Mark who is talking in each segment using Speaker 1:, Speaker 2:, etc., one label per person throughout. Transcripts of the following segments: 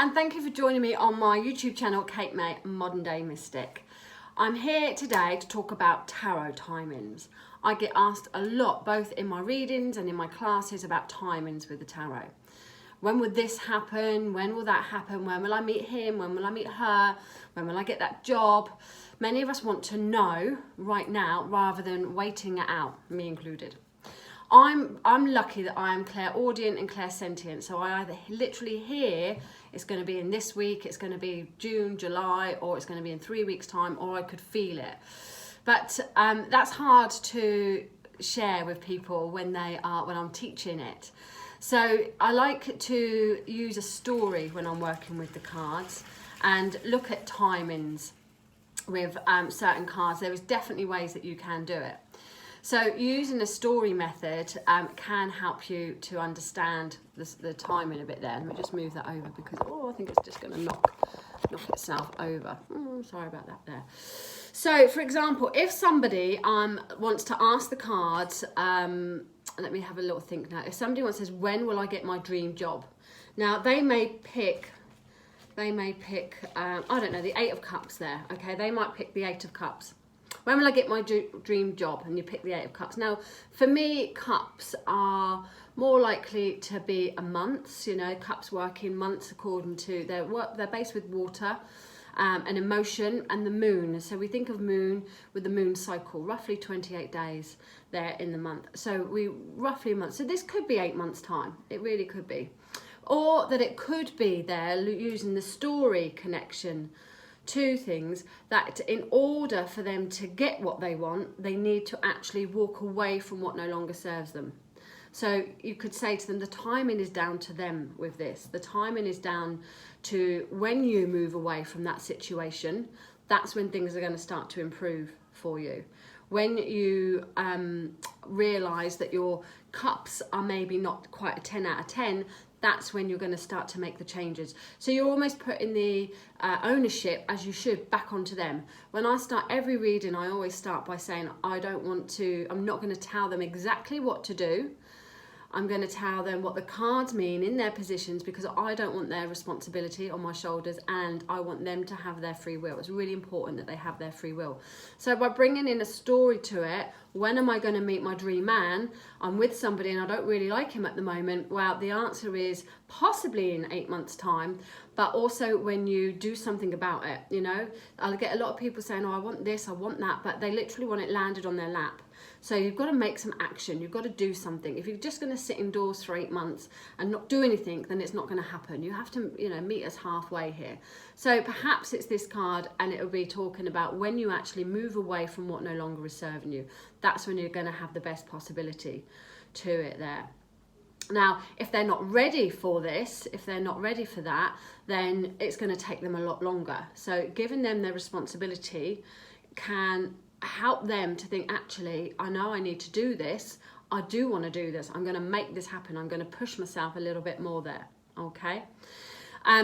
Speaker 1: and thank you for joining me on my YouTube channel, Kate May, Modern Day Mystic. I'm here today to talk about tarot timings. I get asked a lot, both in my readings and in my classes, about timings with the tarot. When would this happen? When will that happen? When will I meet him? When will I meet her? When will I get that job? Many of us want to know right now rather than waiting it out, me included. I'm lucky that I am clairaudient and clairsentient, so I either literally hear it's going to be in this week, it's going to be June, July, or it's going to be in 3 weeks' time, or I could feel it. But that's hard to share with people when I'm teaching it. So I like to use a story when I'm working with the cards and look at timings with certain cards. There is definitely ways that you can do it. So using a story method can help you to understand the timing a bit there. Let me just move that over because, I think it's just going to knock itself over. Sorry about that there. So, for example, if somebody wants to ask the cards, let me have a little think now. If somebody says, when will I get my dream job? Now, they may pick, I don't know, the 8 of Cups there, okay? They might pick the 8 of Cups. When will I get my dream job? And you pick the 8 of Cups. Now, for me, Cups are more likely to be a month. You know, Cups work in months according to they're based with water, and emotion and the moon. So we think of moon with the moon cycle, roughly 28 days there in the month. So roughly a month. So this could be 8 months' time. It really could be. Or that it could be there using the story connection. Two things, that in order for them to get what they want, they need to actually walk away from what no longer serves them. So you could say to them, the timing is down to them with this. The timing is down to when you move away from that situation, that's when things are going to start to improve for you. When you realise that your cups are maybe not quite a 10 out of 10, that's when you're going to start to make the changes. So you're almost putting the ownership, as you should, back onto them. When I start every reading, I always start by saying, I'm not going to tell them exactly what to do. I'm going to tell them what the cards mean in their positions, because I don't want their responsibility on my shoulders and I want them to have their free will. It's really important that they have their free will. So by bringing in a story to it, when am I going to meet my dream man? I'm with somebody and I don't really like him at the moment. Well, the answer is possibly in 8 months' time, but also when you do something about it. You know, I'll get a lot of people saying, I want this, I want that, but they literally want it landed on their lap. So you've got to make some action. You've got to do something. If you're just going to sit indoors for 8 months and not do anything, then it's not going to happen. You have to, meet us halfway here. So perhaps it's this card, and it will be talking about when you actually move away from what no longer is serving you. That's when you're going to have the best possibility to it there. Now, if they're not ready for this, if they're not ready for that, then it's going to take them a lot longer. So giving them their responsibility can help them to think, actually, I know I need to do this. I do want to do this. I'm going to make this happen. I'm going to push myself a little bit more there. Okay.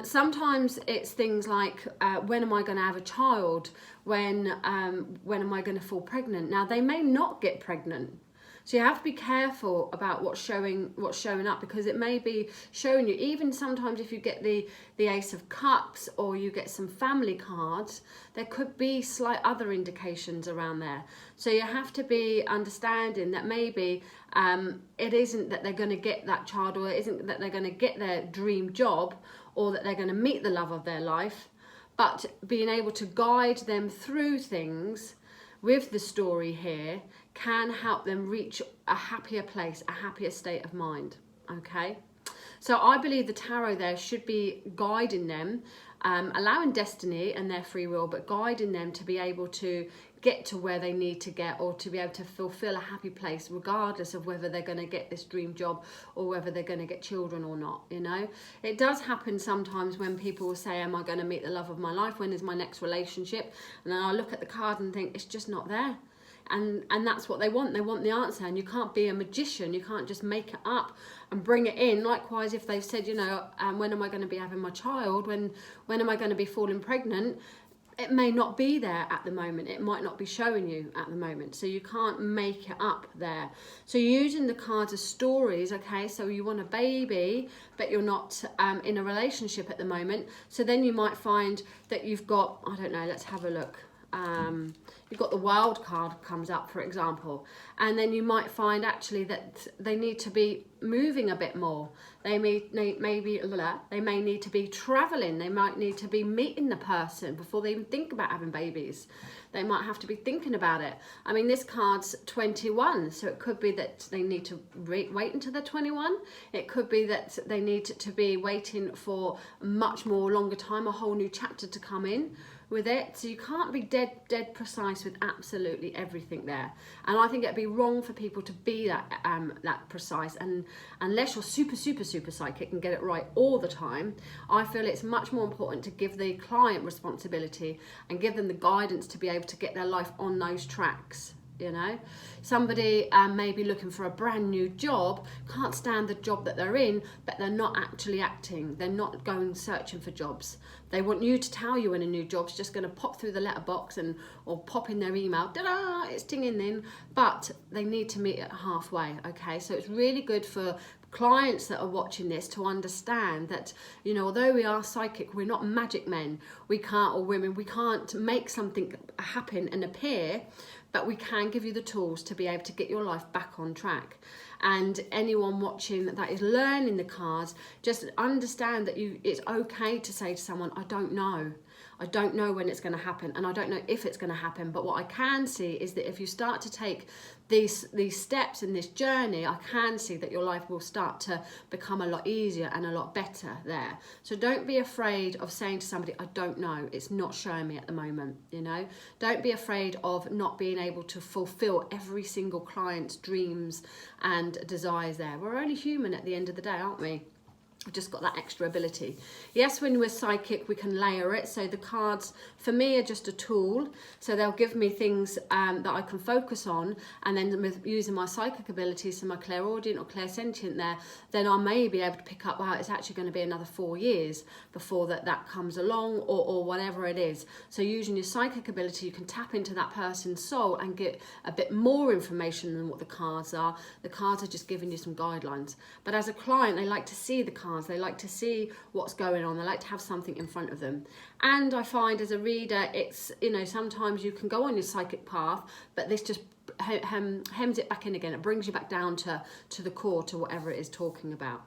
Speaker 1: Sometimes it's things like, when am I going to have a child? When am I going to fall pregnant? Now, they may not get pregnant. So you have to be careful about what's showing up, because it may be showing you, even sometimes if you get the Ace of Cups or you get some family cards, there could be slight other indications around there. So you have to be understanding that maybe it isn't that they're going to get that child, or it isn't that they're going to get their dream job, or that they're going to meet the love of their life, but being able to guide them through things with the story here can help them reach a happier place, a happier state of mind, okay? So I believe the tarot there should be guiding them, allowing destiny and their free will, but guiding them to be able to get to where they need to get, or to be able to fulfill a happy place, regardless of whether they're going to get this dream job or whether they're going to get children or not. It does happen sometimes when people will say, am I going to meet the love of my life? When is my next relationship? And then I look at the card and think, it's just not there. And that's what they want. They want the answer, and you can't be a magician. You can't just make it up and bring it in. Likewise, if they've said, when am I going to be having my child? When am I going to be falling pregnant? it may not be there at the moment. It might not be showing you at the moment. So you can't make it up there. So you're using the cards as stories, okay? So you want a baby, but you're not in a relationship at the moment. So then you might find that you've got, I don't know, let's have a look. You've got the wild card comes up, for example, and then you might find actually that they need to be moving a bit more. They may need to be traveling. They might need to be meeting the person before they even think about having babies. They might have to be thinking about it. I mean, this card's 21, so it could be that they need to wait until they're 21. It could be that they need to be waiting for a much more longer time, a whole new chapter to come in with it. So you can't be dead precise with absolutely everything there, and I think it'd be wrong for people to be that precise, and unless you're super psychic and get it right all the time. I feel it's much more important to give the client responsibility and give them the guidance to be able to get their life on those tracks. You know, somebody may be looking for a brand new job, can't stand the job that they're in, but they're not actually acting. They're not going searching for jobs. They want you to tell you when a new job's just going to pop through the letterbox or pop in their email. Ta-da! It's dinging in, but they need to meet it halfway. Okay, so it's really good for clients that are watching this to understand that, you know, although we are psychic, we're not magic men. We can't, or women, we can't make something happen and appear, but we can give you the tools to be able to get your life back on track. And anyone watching that is learning the cards, just understand that it's okay to say to someone, I don't know. I don't know when it's going to happen, and I don't know if it's going to happen. But what I can see is that if you start to take these steps in this journey, I can see that your life will start to become a lot easier and a lot better there. So don't be afraid of saying to somebody, I don't know, it's not showing me at the moment, you know. Don't be afraid of not being able to fulfill every single client's dreams and desires there. We're only human at the end of the day, aren't we? I've just got that extra ability. Yes, when we're psychic, we can layer it. So the cards, for me, are just a tool. So they'll give me things that I can focus on. And then with using my psychic abilities, so my clairaudient or clairsentient there, then I may be able to pick up, wow, it's actually going to be another 4 years before that comes along, or whatever it is. So using your psychic ability, you can tap into that person's soul and get a bit more information than what the cards are. The cards are just giving you some guidelines. But as a client, they like to see the cards. They like to see what's going on. They like to have something in front of them. And I find as a reader, it's, you know, sometimes you can go on your psychic path, but this just hems it back in again. It brings you back down to the core, to whatever it is talking about.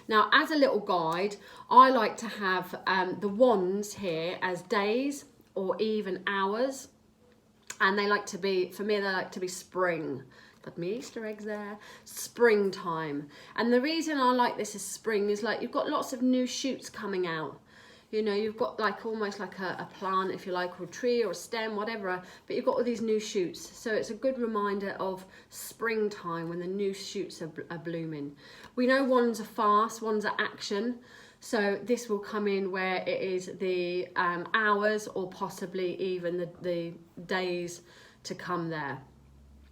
Speaker 1: Now, as a little guide, I like to have the wands here as days or even hours. And they like to be, for me, they like to be spring. Got me Easter eggs there. Springtime. And the reason I like this as spring is, like, you've got lots of new shoots coming out. You know, you've got like almost like a plant, if you like, or a tree or a stem, whatever, but you've got all these new shoots. So it's a good reminder of springtime when the new shoots are blooming. We know wands are fast, wands are action. So this will come in where it is the hours or possibly even the days to come there.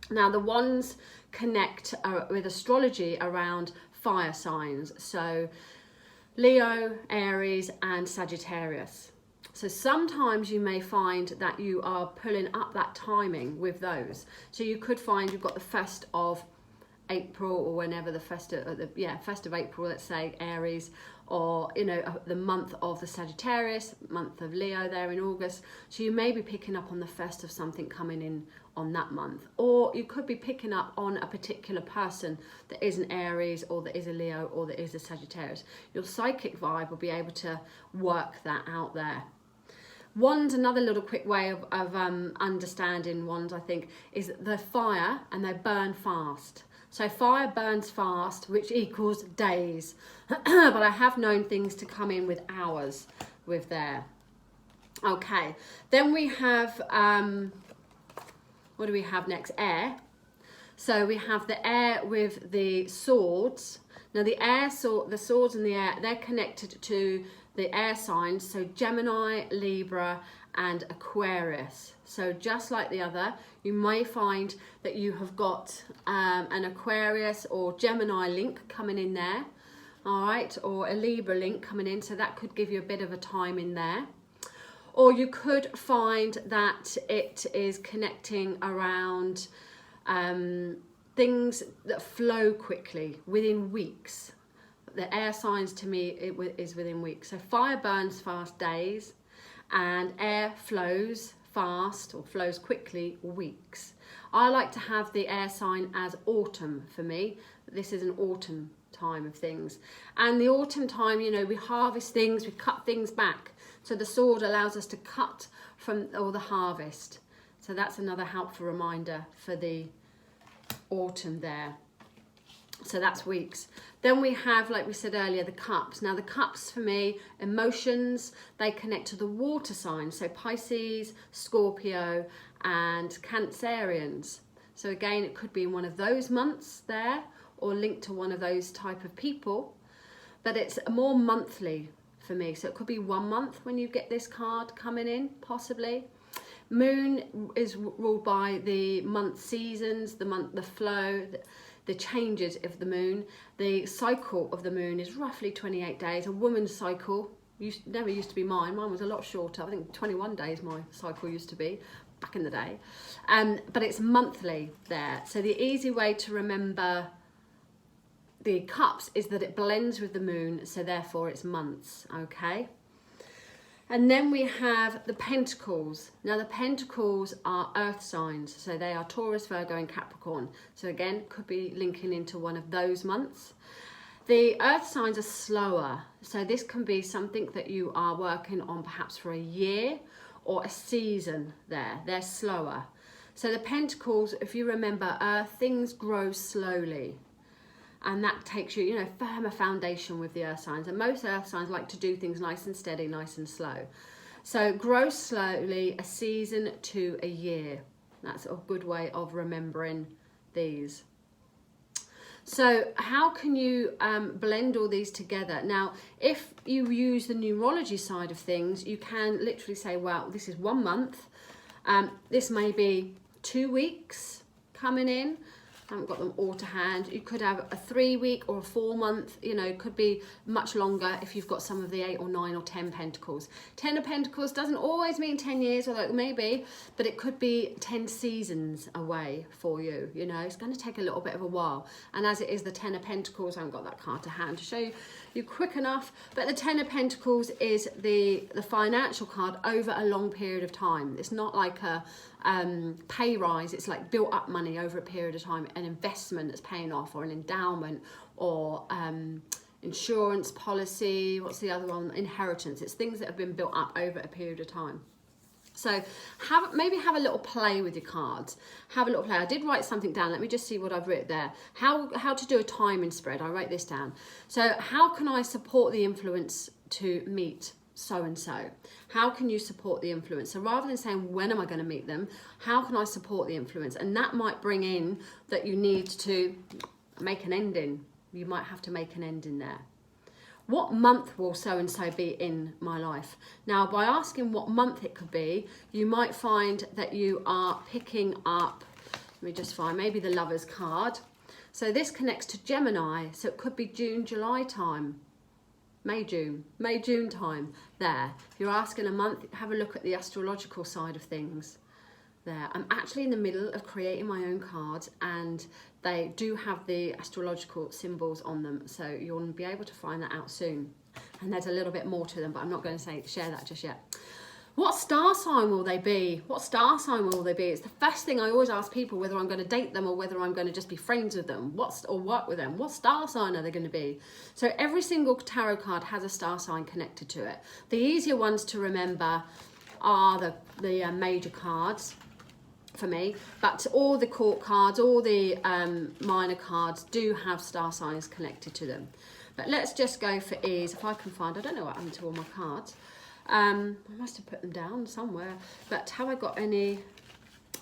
Speaker 1: Now, the wands connect with astrology around fire signs. So Leo, Aries and Sagittarius. So sometimes you may find that you are pulling up that timing with those. So you could find you've got the 1st of April, or whenever the 1st of April, let's say, Aries, or, you know, the month of the Sagittarius, month of Leo there in August. So you may be picking up on the 1st of something coming in on that month, or you could be picking up on a particular person that is an Aries, or that is a Leo, or that is a Sagittarius. Your psychic vibe will be able to work that out there. Wands, another little quick way of understanding wands, I think, is that they're fire and they burn fast. So fire burns fast, which equals days. But I have known things to come in with hours with there. Okay, then we have, what do we have next? Air. So we have the air with the swords. Now the swords and the air, they're connected to the air signs. So Gemini, Libra and Aquarius. So just like the other, you may find that you have got an Aquarius or Gemini link coming in there. All right, or a Libra link coming in. So that could give you a bit of a time in there. Or you could find that it is connecting around things that flow quickly within weeks. The air signs to me is within weeks. So fire burns fast days, and air flows fast or flows quickly weeks. I like to have the air sign as autumn for me. This is an autumn time of things. And the autumn time, you know, we harvest things, we cut things back. So the sword allows us to cut from all the harvest. So that's another helpful reminder for the autumn there. So that's weeks. Then we have, like we said earlier, the cups. Now the cups for me, emotions, they connect to the water signs. So Pisces, Scorpio and Cancerians. So again, it could be in one of those months there or linked to one of those type of people. But it's more monthly for me. So it could be 1 month when you get this card coming in, possibly. Moon is ruled by the month seasons, the flow, the changes of the moon. The cycle of the moon is roughly 28 days. A woman's cycle never used to be mine. Mine was a lot shorter. I think 21 days my cycle used to be back in the day. But it's monthly there. So the easy way to remember the cups is that it blends with the moon, so therefore it's months, okay? And then we have the pentacles. Now the pentacles are earth signs, so they are Taurus, Virgo and Capricorn. So again, could be linking into one of those months. The earth signs are slower, so this can be something that you are working on perhaps for a year or a season there. They're slower. So the pentacles, if you remember earth, things grow slowly. And that takes you, you know, firmer foundation with the earth signs. And most earth signs like to do things nice and steady, nice and slow. So grow slowly, a season to a year. That's a good way of remembering these. So how can you blend all these together? Now, if you use the numerology side of things, you can literally say, well, this is 1 month. This may be 2 weeks coming in. I haven't got them all to hand. You could have a 3 week or a 4 month, you know, could be much longer if you've got some of the 8 or 9 or 10 pentacles. 10 of pentacles doesn't always mean 10 years, although it may be, but it could be 10 seasons away for you. You know, it's going to take a little bit of a while. And as it is the 10 of pentacles, I haven't got that card to hand to show you quick enough, but the 10 of pentacles is the financial card over a long period of time. It's not like a pay rise, it's like built up money over a period of time, an investment that's paying off, or an endowment, or insurance policy, what's the other one, inheritance. It's things that have been built up over a period of time. So maybe have a little play with your cards. Have a little play. I did write something down. Let me just see what I've written there. How to do a timing spread. I wrote this down. So how can I support the influence to meet so-and-so? How can you support the influence? So rather than saying, when am I going to meet them? How can I support the influence? And that might bring in that you need to make an ending. You might have to make an ending there. What month will so-and-so be in my life? Now, by asking what month it could be, you might find that you are picking up, let me just find, maybe the Lover's card. So this connects to Gemini, so it could be June, July time. May, June time there. If you're asking a month, have a look at the astrological side of things there. I'm actually in the middle of creating my own cards, and they do have the astrological symbols on them, so you'll be able to find that out soon. And there's a little bit more to them, but I'm not going to share that just yet. What star sign will they be? What star sign will they be? It's the first thing I always ask people, whether I'm going to date them or whether I'm going to just be friends with them, or work with them. What star sign are they going to be? So every single tarot card has a star sign connected to it. The easier ones to remember are the major cards for me, but all the court cards, all the minor cards do have star signs connected to them. But let's just go for ease. If I can find, I don't know what happened to all my cards. I must have put them down somewhere, but have I got any?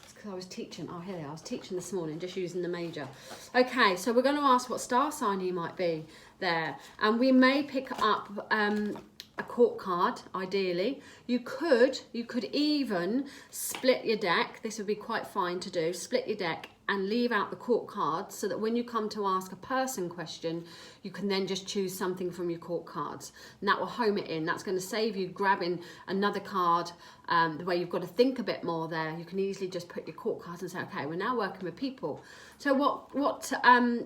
Speaker 1: It's because I was teaching. Oh, here they are. I was teaching this morning, just using the major. Okay, so we're going to ask what star sign you might be there, and we may pick up a court card. Ideally, you could even split your deck. This would be quite fine to do. Split your deck and leave out the court cards so that when you come to ask a person question, you can then just choose something from your court cards. And that will home it in. That's going to save you grabbing another card the way you've got to think a bit more there. You can easily just put your court cards and say, okay, we're now working with people. So what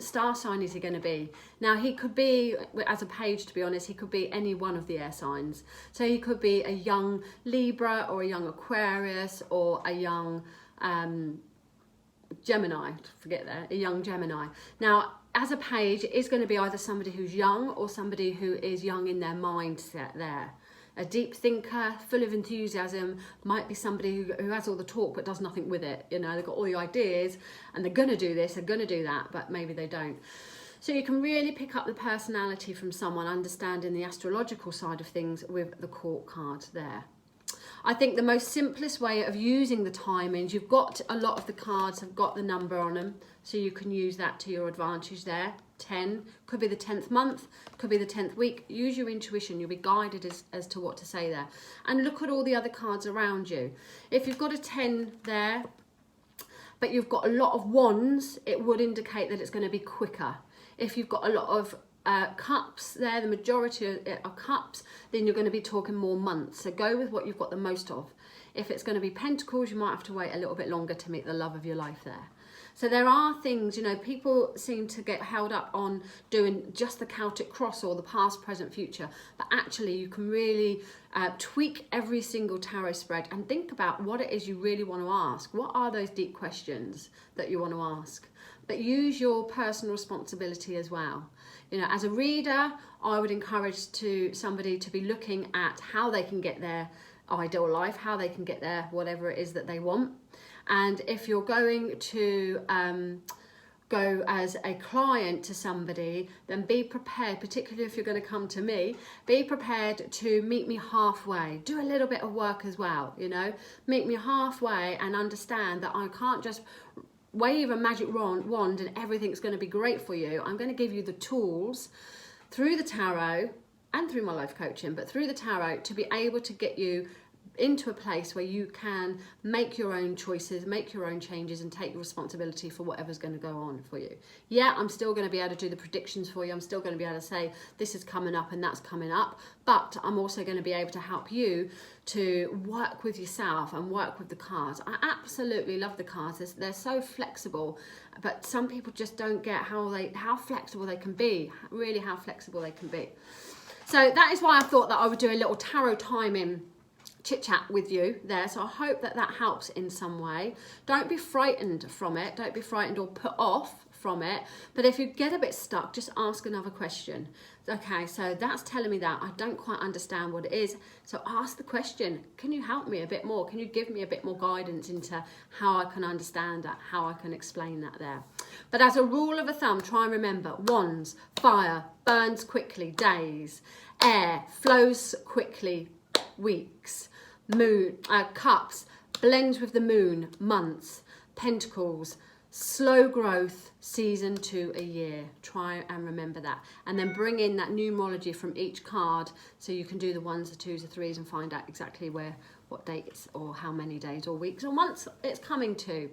Speaker 1: star sign is he going to be? Now, he could be, as a page, to be honest, he could be any one of the air signs. So he could be a young Libra or a young Aquarius or a young Gemini, forget that, a young Gemini. Now, as a page, it is going to be either somebody who's young or somebody who is young in their mindset there. A deep thinker, full of enthusiasm, might be somebody who has all the talk but does nothing with it. You know, they've got all the ideas and they're going to do this, they're going to do that, but maybe they don't. So you can really pick up the personality from someone understanding the astrological side of things with the court card there. I think the most simplest way of using the timings, you've got a lot of the cards have got the number on them, so you can use that to your advantage there. 10 could be the 10th month, could be the 10th week. Use your intuition, you'll be guided as to what to say there. And look at all the other cards around you. If you've got a 10 there, but you've got a lot of wands, it would indicate that it's going to be quicker. If you've got a lot of cups there, the majority of cups, then you're going to be talking more months. So go with what you've got the most of. If it's going to be pentacles, you might have to wait a little bit longer to meet the love of your life there. So there are things, you know, people seem to get held up on doing just the Celtic cross or the past, present, future. But actually you can really tweak every single tarot spread and think about what it is you really want to ask. What are those deep questions that you want to ask? But use your personal responsibility as well. You know, as a reader, I would encourage somebody to be looking at how they can get their ideal life, how they can get their whatever it is that they want. And if you're going to go as a client to somebody, then be prepared, particularly if you're going to come to me, be prepared to meet me halfway. Do a little bit of work as well, you know. Meet me halfway and understand that I can't just wave a magic wand and everything's going to be great for you. I'm going to give you the tools through the tarot and through my life coaching, but through the tarot to be able to get you into a place where you can make your own choices, make your own changes and take responsibility for whatever's going to go on for you. Yeah, I'm still going to be able to do the predictions for you. I'm still going to be able to say this is coming up and that's coming up, but I'm also going to be able to help you to work with yourself and work with the cards. I absolutely love the cards. They're so flexible, but some people just don't get how flexible they can be, really how flexible they can be. So that is why I thought that I would do a little tarot timing chit chat with you there. So I hope that that helps in some way. Don't be frightened from it. Don't be frightened or put off from it. But if you get a bit stuck, just ask another question. Okay, so that's telling me that I don't quite understand what it is. So ask the question, can you help me a bit more? Can you give me a bit more guidance into how I can understand that, how I can explain that there? But as a rule of a thumb, try and remember, wands, fire, burns quickly, days, air, flows quickly, weeks, moon, cups, blends with the moon, months, pentacles, slow growth, season to a year. Try and remember that. And then bring in that numerology from each card so you can do the ones, the twos, the threes and find out exactly what dates or how many days or weeks or months it's coming to.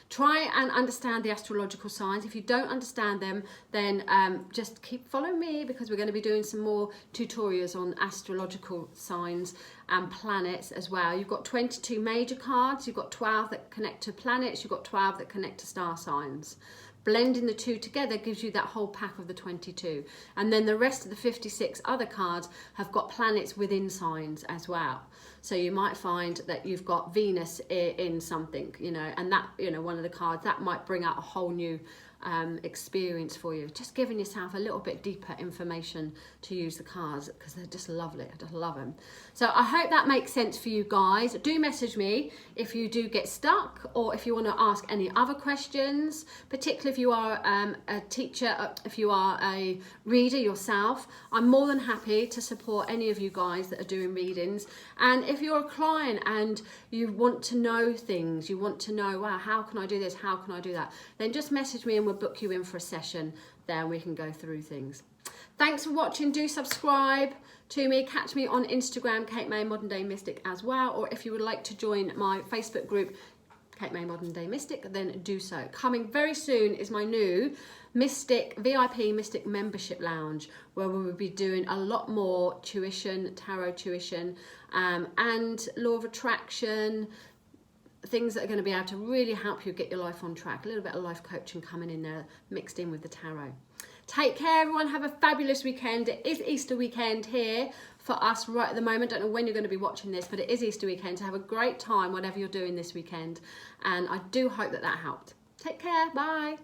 Speaker 1: Try and understand the astrological signs. If you don't understand them, then just keep following me because we're going to be doing some more tutorials on astrological signs and planets as well. You've got 22 major cards. You've got 12 that connect to planets. You've got 12 that connect to star signs. Blending the two together gives you that whole pack of the 22. And then the rest of the 56 other cards have got planets within signs as well. So you might find that you've got Venus in something, you know, and that, you know, one of the cards, that might bring out a whole new experience for you. Just giving yourself a little bit deeper information to use the cards because they're just lovely. I just love them. So I hope that makes sense for you guys. Do message me if you do get stuck or if you want to ask any other questions, particularly if you are a teacher, if you are a reader yourself. I'm more than happy to support any of you guys that are doing readings. And if you're a client and you want to know things, you want to know, wow, how can I do this? How can I do that? Then just message me and we'll book you in for a session there and we can go through things. Thanks for watching. Do subscribe to me. Catch me on Instagram, Kate May Modern Day Mystic as well. Or if you would like to join my Facebook group, Kate May Modern Day Mystic, then do so. Coming very soon is my new Mystic VIP Mystic Membership Lounge, where we will be doing a lot more tuition, tarot tuition, and law of attraction, things that are going to be able to really help you get your life on track. A little bit of life coaching coming in there, mixed in with the tarot. Take care, everyone. Have a fabulous weekend. It is Easter weekend here for us right at the moment. Don't know when you're going to be watching this, but it is Easter weekend. So have a great time, whatever you're doing this weekend. And I do hope that that helped. Take care. Bye.